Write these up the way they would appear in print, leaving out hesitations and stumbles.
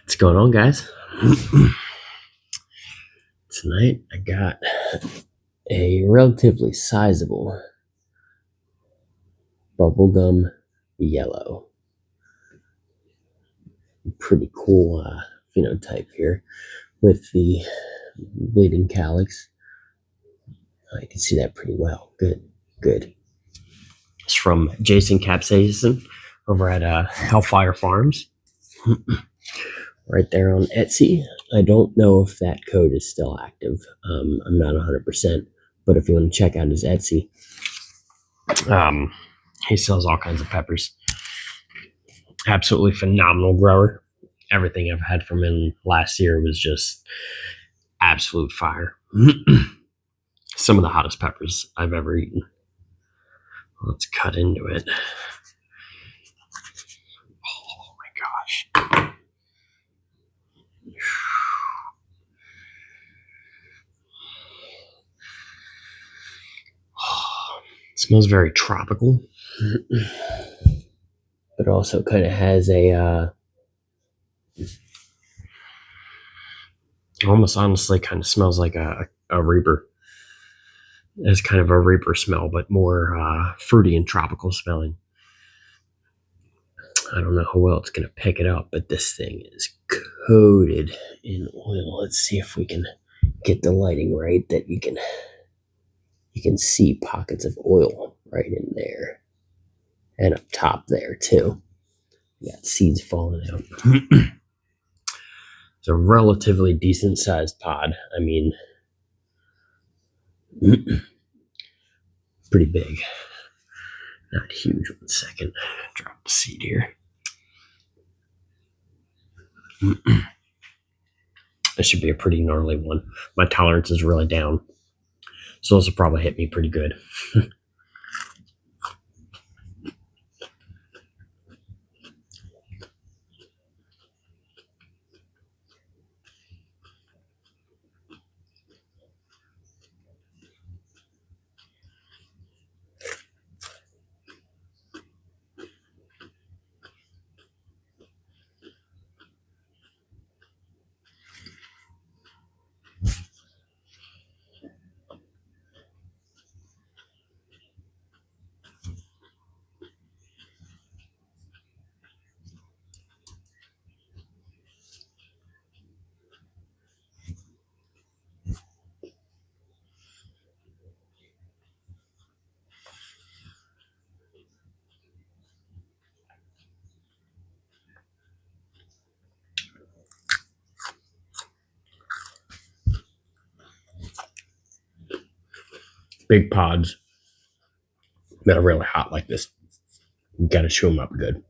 What's going on, guys? Tonight I got a relatively sizable bubblegum yellow. Pretty cool phenotype here with the bleeding calyx. I can see that pretty well. Good. It's from Jason Capsaicin over at HellFire Farms. Right there on Etsy. I don't know if that code is still active. I'm not 100%, but if you want to check out his Etsy, he sells all kinds of peppers. Absolutely phenomenal grower. Everything I've had from him last year was just absolute fire. Some of the hottest peppers I've ever eaten. Let's cut into it. Oh my gosh. It smells very tropical, but also kind of has a almost honestly kind of smells like a Reaper. It's kind of a Reaper smell, but more fruity and tropical smelling. I don't know how well it's going to pick it up, but this thing is coated in oil. Let's see if we can get the lighting right, that you can see pockets of oil right in there. And up top there, too. You got seeds falling out. It's a relatively decent sized pod. I mean, pretty big. Not huge. 1 second. Drop the seed here. This should be a pretty gnarly one. My tolerance is really down, so this will probably hit me pretty good. Big pods that are really hot like this, you gotta chew them up good.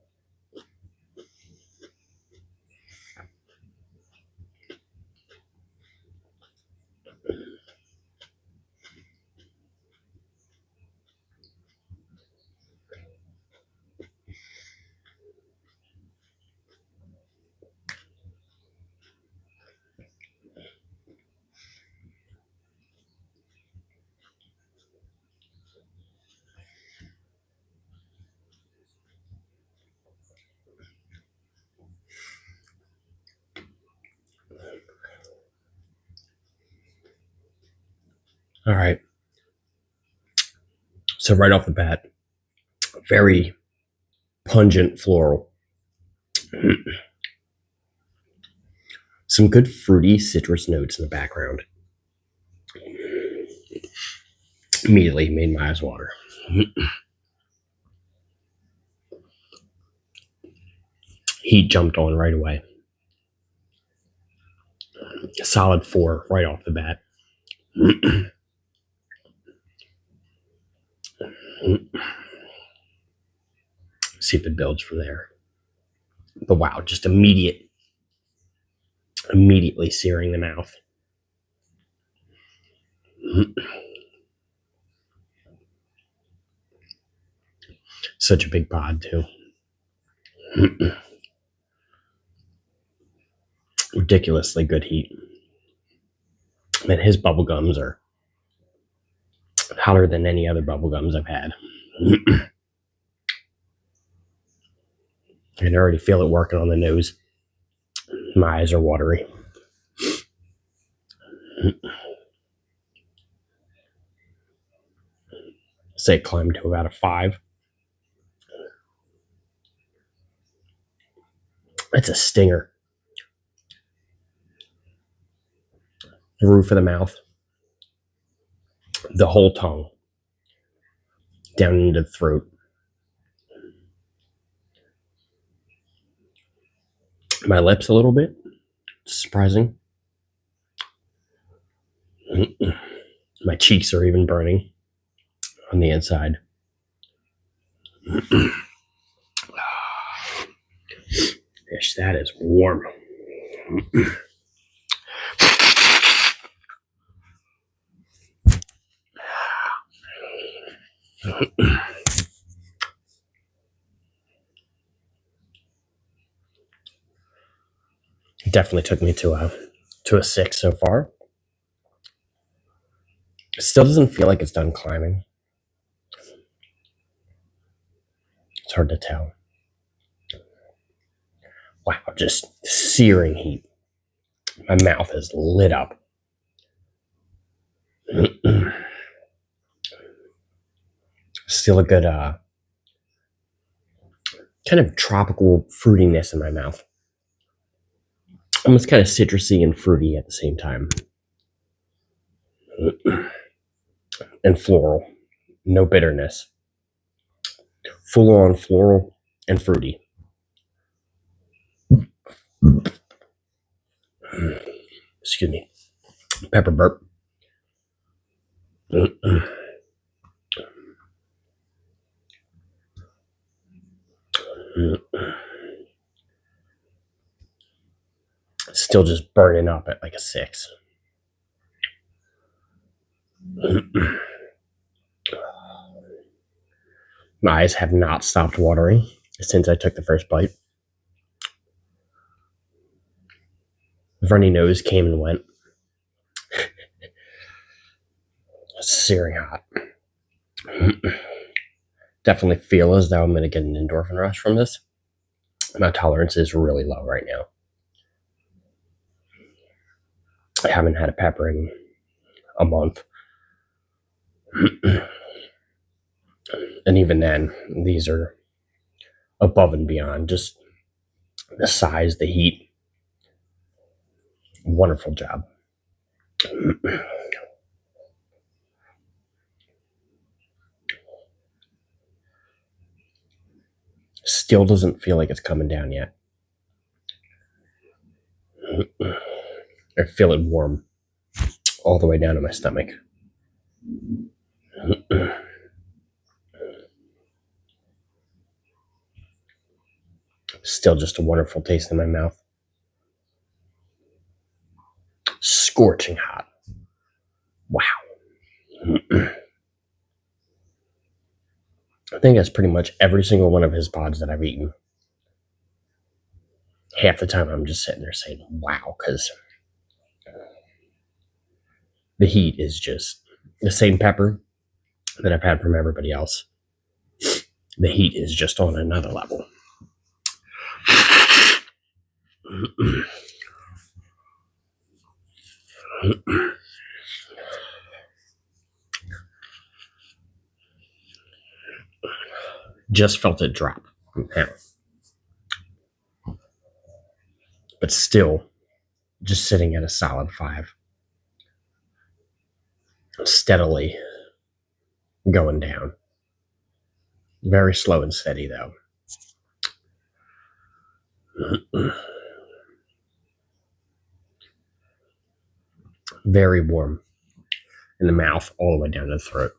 All right. So right off the bat, very pungent floral. Some good fruity citrus notes in the background. Immediately made my eyes water. Heat jumped on right away. A solid 4 right off the bat. See if it builds from there. But wow, just immediately searing the mouth. Such a big pod too. Ridiculously good heat. Man, his bubble gums are hotter than any other bubble gums I've had. I can already feel it working on the nose. My eyes are watery. Say it climbed to about a 5. It's a stinger. The roof of the mouth, the whole tongue, down into the throat. My lips a little bit. Surprising. My cheeks are even burning on the inside. Ish, that is warm. Definitely took me to a 6 so far. It still doesn't feel like it's done climbing. It's hard to tell. Wow, just searing heat. My mouth is lit up. Still a good kind of tropical fruitiness in my mouth. Almost kind of citrusy and fruity at the same time. And floral. No bitterness. Full on floral and fruity. Excuse me. Pepper burp. Still just burning up at like a 6. My eyes have not stopped watering since I took the first bite. The runny nose came and went. It's searing hot. Definitely feel as though I'm going to get an endorphin rush from this. My tolerance is really low right now. I haven't had a pepper in a month. And even then, these are above and beyond. Just the size, the heat. Wonderful job. Still doesn't feel like it's coming down yet. I feel it warm all the way down to my stomach. Still just a wonderful taste in my mouth. Scorching hot. Wow. I think that's pretty much every single one of his pods that I've eaten. Half the time I'm just sitting there saying, wow, because the heat is just the same pepper that I've had from everybody else. The heat is just on another level. Just felt it drop. But still, just sitting at a solid 5. Steadily going down. Very slow and steady, though. Very warm in the mouth, all the way down to the throat.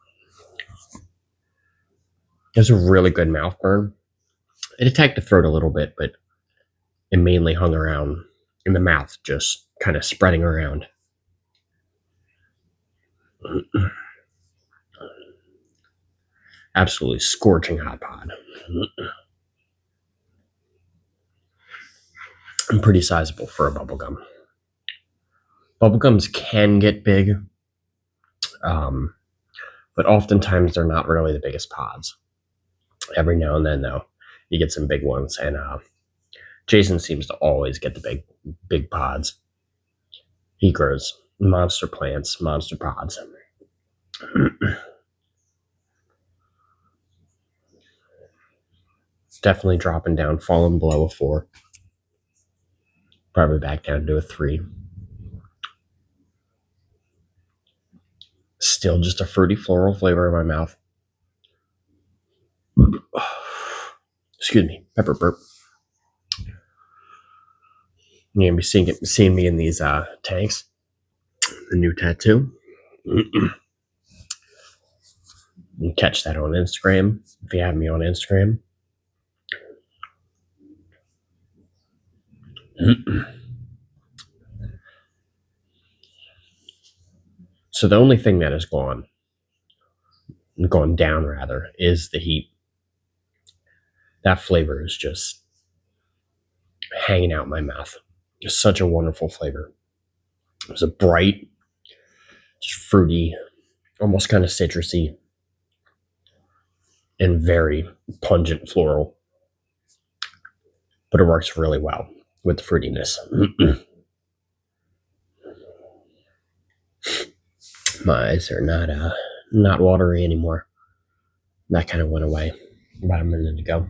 There's a really good mouth burn. It attacked the throat a little bit, but it mainly hung around in the mouth, just kind of spreading around. Absolutely scorching hot pod. And pretty sizable for a bubblegum. Bubblegums can get big, but oftentimes they're not really the biggest pods. Every now and then, though, you get some big ones, and Jason seems to always get the big pods. He grows monster plants, monster pods. Definitely dropping down, falling below a 4. Probably back down to a 3. Still just a fruity floral flavor in my mouth. Excuse me, pepper burp. You're gonna be seeing me in these tanks. The new tattoo. You can catch that on Instagram if you have me on Instagram. So the only thing that has gone down rather is the heat. That flavor is just hanging out in my mouth. Just such a wonderful flavor. It was a bright, just fruity, almost kind of citrusy, and very pungent floral. But it works really well with the fruitiness. My eyes are not watery anymore. That kind of went away about a minute ago.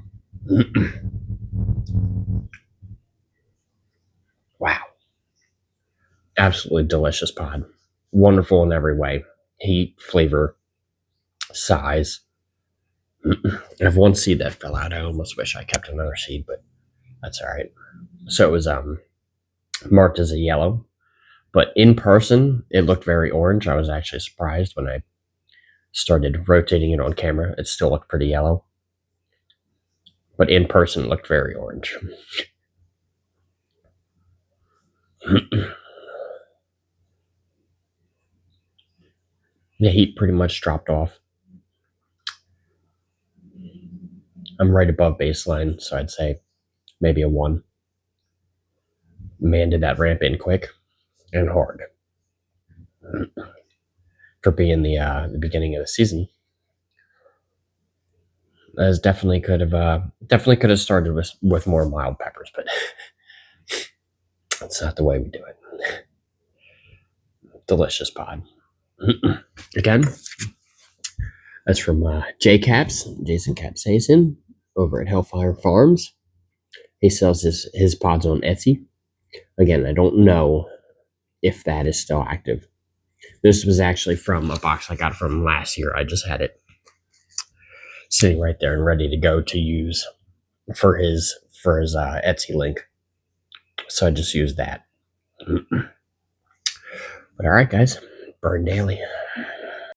Wow. Absolutely delicious pod. Wonderful in every way. Heat, flavor, size. I have one seed that fell out. I almost wish I kept another seed, but that's all right. So it was marked as a yellow, but in person it looked very orange. I was actually surprised when I started rotating it on camera. It still looked pretty yellow, but in person it looked very orange. The heat pretty much dropped off. I'm right above baseline, so I'd say maybe a 1. Man, did that ramp in quick and hard for being the beginning of the season. As definitely could have started with more mild peppers, but that's not the way we do it. Delicious pod. Again, that's from JCaps, Jason Capsaicin, over at HellFire Farms. He sells his pods on Etsy. Again, I don't know if that is still active. This was actually from a box I got from last year. I just had it sitting right there and ready to go to use for his Etsy link. So I just used that. But all right, guys, burn daily.